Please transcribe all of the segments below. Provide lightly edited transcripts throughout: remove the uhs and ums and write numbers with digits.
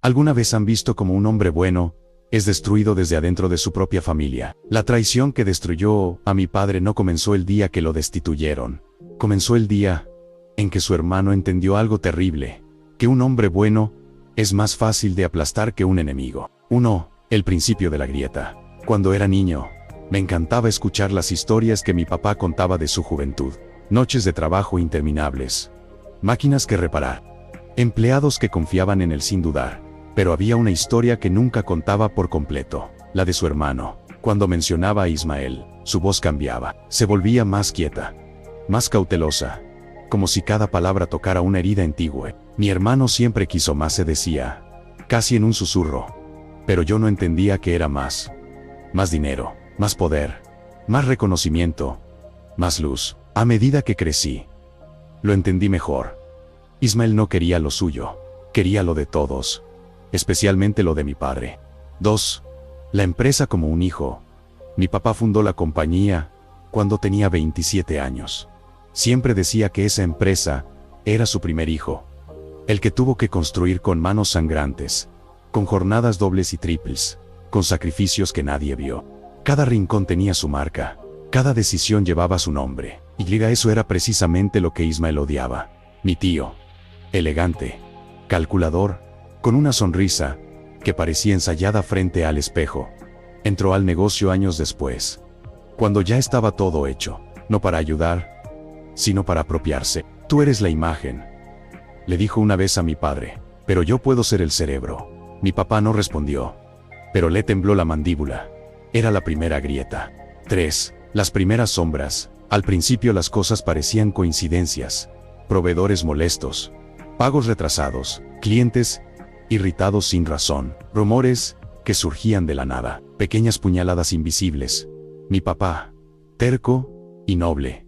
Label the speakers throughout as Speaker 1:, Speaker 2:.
Speaker 1: ¿Alguna vez han visto cómo un hombre bueno es destruido desde adentro de su propia familia? La traición que destruyó a mi padre no comenzó el día que lo destituyeron. Comenzó el día en que su hermano entendió algo terrible, que un hombre bueno es más fácil de aplastar que un enemigo. 1. El principio de la grieta. Cuando era niño, me encantaba escuchar las historias que mi papá contaba de su juventud. Noches de trabajo interminables, máquinas que reparar, empleados que confiaban en él sin dudar. Pero había una historia que nunca contaba por completo, la de su hermano. Cuando mencionaba a Ismael, su voz cambiaba, se volvía más quieta, más cautelosa, como si cada palabra tocara una herida antigua. Mi hermano siempre quiso más, se decía, casi en un susurro. Pero yo no entendía que era más. Más dinero, más poder, más reconocimiento, más luz. A medida que crecí, lo entendí mejor. Ismael no quería lo suyo, quería lo de todos, especialmente lo de mi padre. 2. La empresa como un hijo. Mi papá fundó la compañía cuando tenía 27 años. Siempre decía que esa empresa era su primer hijo, el que tuvo que construir con manos sangrantes, con jornadas dobles y triples, con sacrificios que nadie vio. Cada rincón tenía su marca, cada decisión llevaba su nombre, y eso era precisamente lo que Ismael odiaba. Mi tío, elegante, calculador, con una sonrisa que parecía ensayada frente al espejo, entró al negocio años después, cuando ya estaba todo hecho, no para ayudar, sino para apropiarse. Tú eres la imagen, le dijo una vez a mi padre, pero yo puedo ser el cerebro. Mi papá no respondió, pero le tembló la mandíbula. Era la primera grieta. 3. Las primeras sombras. Al principio las cosas parecían coincidencias, proveedores molestos, pagos retrasados, clientes irritados sin razón, rumores que surgían de la nada, pequeñas puñaladas invisibles. Mi papá, terco y noble,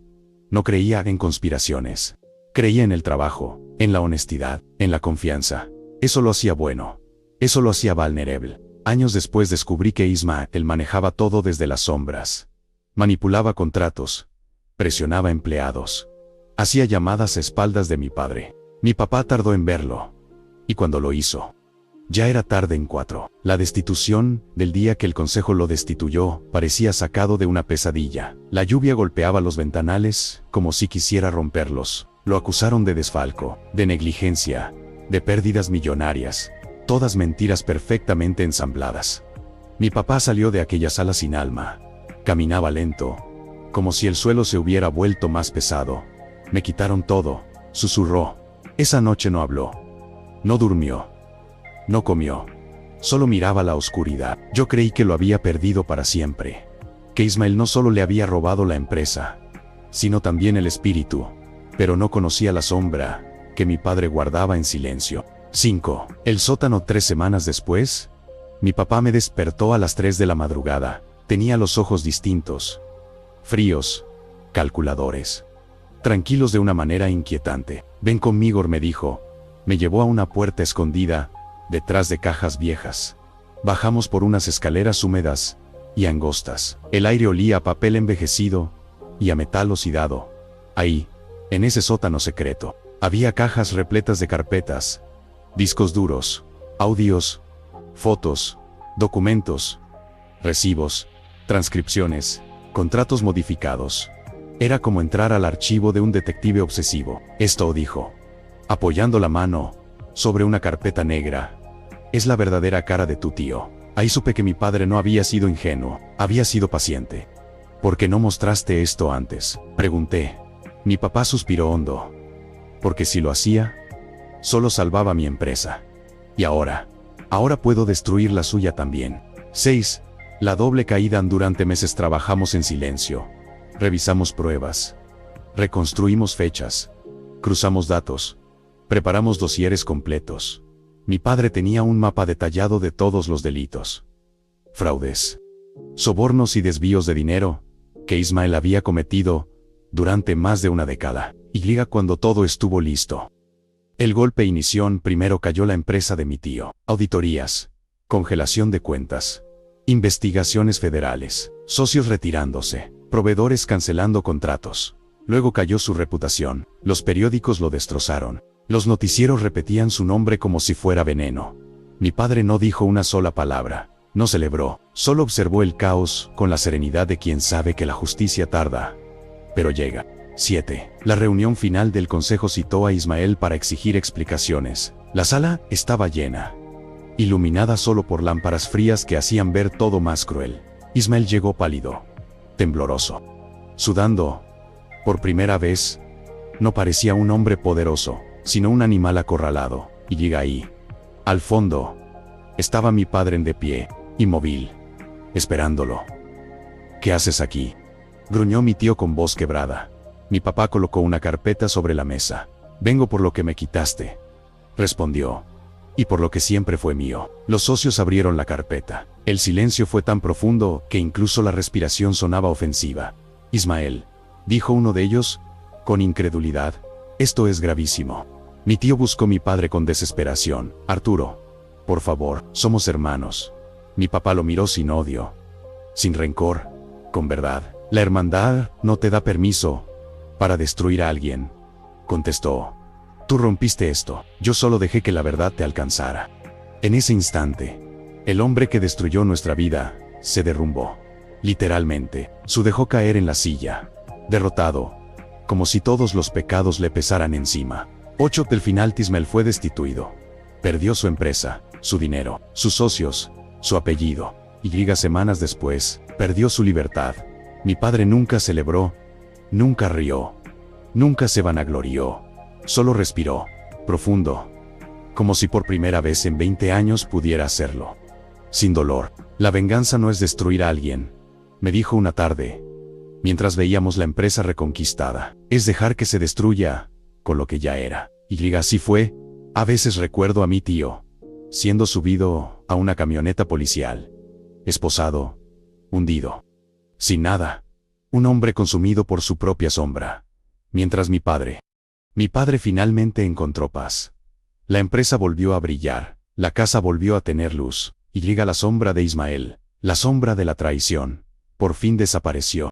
Speaker 1: no creía en conspiraciones. Creía en el trabajo, en la honestidad, en la confianza. Eso lo hacía bueno. Eso lo hacía vulnerable. Años después descubrí que Ismael manejaba todo desde las sombras. Manipulaba contratos, presionaba empleados, hacía llamadas a espaldas de mi padre. Mi papá tardó en verlo. Y cuando lo hizo, ya era tarde en 4. La destitución del día que el consejo lo destituyó parecía sacado de una pesadilla. La lluvia golpeaba los ventanales como si quisiera romperlos. Lo acusaron de desfalco, de negligencia, de pérdidas millonarias, todas mentiras perfectamente ensambladas. Mi papá salió de aquella sala sin alma. Caminaba lento, como si el suelo se hubiera vuelto más pesado. Me quitaron todo, susurró. Esa noche no habló. No durmió. No comió. Solo miraba la oscuridad. Yo creí que lo había perdido para siempre. Que Ismael no solo le había robado la empresa, sino también el espíritu. Pero no conocía la sombra que mi padre guardaba en silencio. 5. El sótano. 3 semanas después, mi papá me despertó a las 3 de la madrugada. Tenía los ojos distintos, fríos, calculadores, tranquilos de una manera inquietante. Ven conmigo, me dijo. Me llevó a una puerta escondida, detrás de cajas viejas. Bajamos por unas escaleras húmedas y angostas. El aire olía a papel envejecido y a metal oxidado. Ahí, en ese sótano secreto, había cajas repletas de carpetas, discos duros, audios, fotos, documentos, recibos, transcripciones, contratos modificados. Era como entrar al archivo de un detective obsesivo. Esto dijo, apoyando la mano sobre una carpeta negra. Es la verdadera cara de tu tío. Ahí supe que mi padre no había sido ingenuo, había sido paciente. ¿Por qué no mostraste esto antes?, pregunté. Mi papá suspiró hondo. Porque si lo hacía, solo salvaba mi empresa. Y ahora puedo destruir la suya también. 6. La doble caída. Durante meses trabajamos en silencio. Revisamos pruebas. Reconstruimos fechas. Cruzamos datos. Preparamos dosieres completos. Mi padre tenía un mapa detallado de todos los delitos, fraudes, sobornos y desvíos de dinero que Ismael había cometido durante más de una década. Y cuando todo estuvo listo, el golpe inició. Primero cayó la empresa de mi tío. Auditorías, congelación de cuentas, investigaciones federales, socios retirándose, proveedores cancelando contratos. Luego cayó su reputación. Los periódicos lo destrozaron. Los noticieros repetían su nombre como si fuera veneno. Mi padre no dijo una sola palabra, no celebró, solo observó el caos con la serenidad de quien sabe que la justicia tarda, pero llega. 7. La reunión final del consejo citó a Ismael para exigir explicaciones. La sala estaba llena, iluminada solo por lámparas frías que hacían ver todo más cruel. Ismael llegó pálido, tembloroso, sudando. Por primera vez, no parecía un hombre poderoso, sino un animal acorralado. Y llega ahí. Al fondo, estaba mi padre de pie, inmóvil, esperándolo. ¿Qué haces aquí?, gruñó mi tío con voz quebrada. Mi papá colocó una carpeta sobre la mesa. Vengo por lo que me quitaste, respondió, y por lo que siempre fue mío. Los socios abrieron la carpeta. El silencio fue tan profundo que incluso la respiración sonaba ofensiva. Ismael, dijo uno de ellos, con incredulidad, esto es gravísimo. Mi tío buscó a mi padre con desesperación. Arturo, por favor, somos hermanos. Mi papá lo miró sin odio, sin rencor, con verdad. La hermandad no te da permiso para destruir a alguien, contestó. Tú rompiste esto, yo solo dejé que la verdad te alcanzara. En ese instante, el hombre que destruyó nuestra vida se derrumbó. Literalmente, su dejó caer en la silla, derrotado, como si todos los pecados le pesaran encima. 8. Del final Ismael fue destituido. Perdió su empresa, su dinero, sus socios, su apellido, y semanas después, perdió su libertad. Mi padre nunca celebró, nunca rió, nunca se vanaglorió, solo respiró, profundo, como si por primera vez en 20 años pudiera hacerlo. Sin dolor. La venganza no es destruir a alguien, me dijo una tarde, mientras veíamos la empresa reconquistada. Es dejar que se destruya con lo que ya era. Y así fue. A veces recuerdo a mi tío, siendo subido a una camioneta policial, esposado, hundido, sin nada, un hombre consumido por su propia sombra. Mientras mi padre finalmente encontró paz. La empresa volvió a brillar, la casa volvió a tener luz, y la sombra de Ismael, la sombra de la traición, por fin desapareció.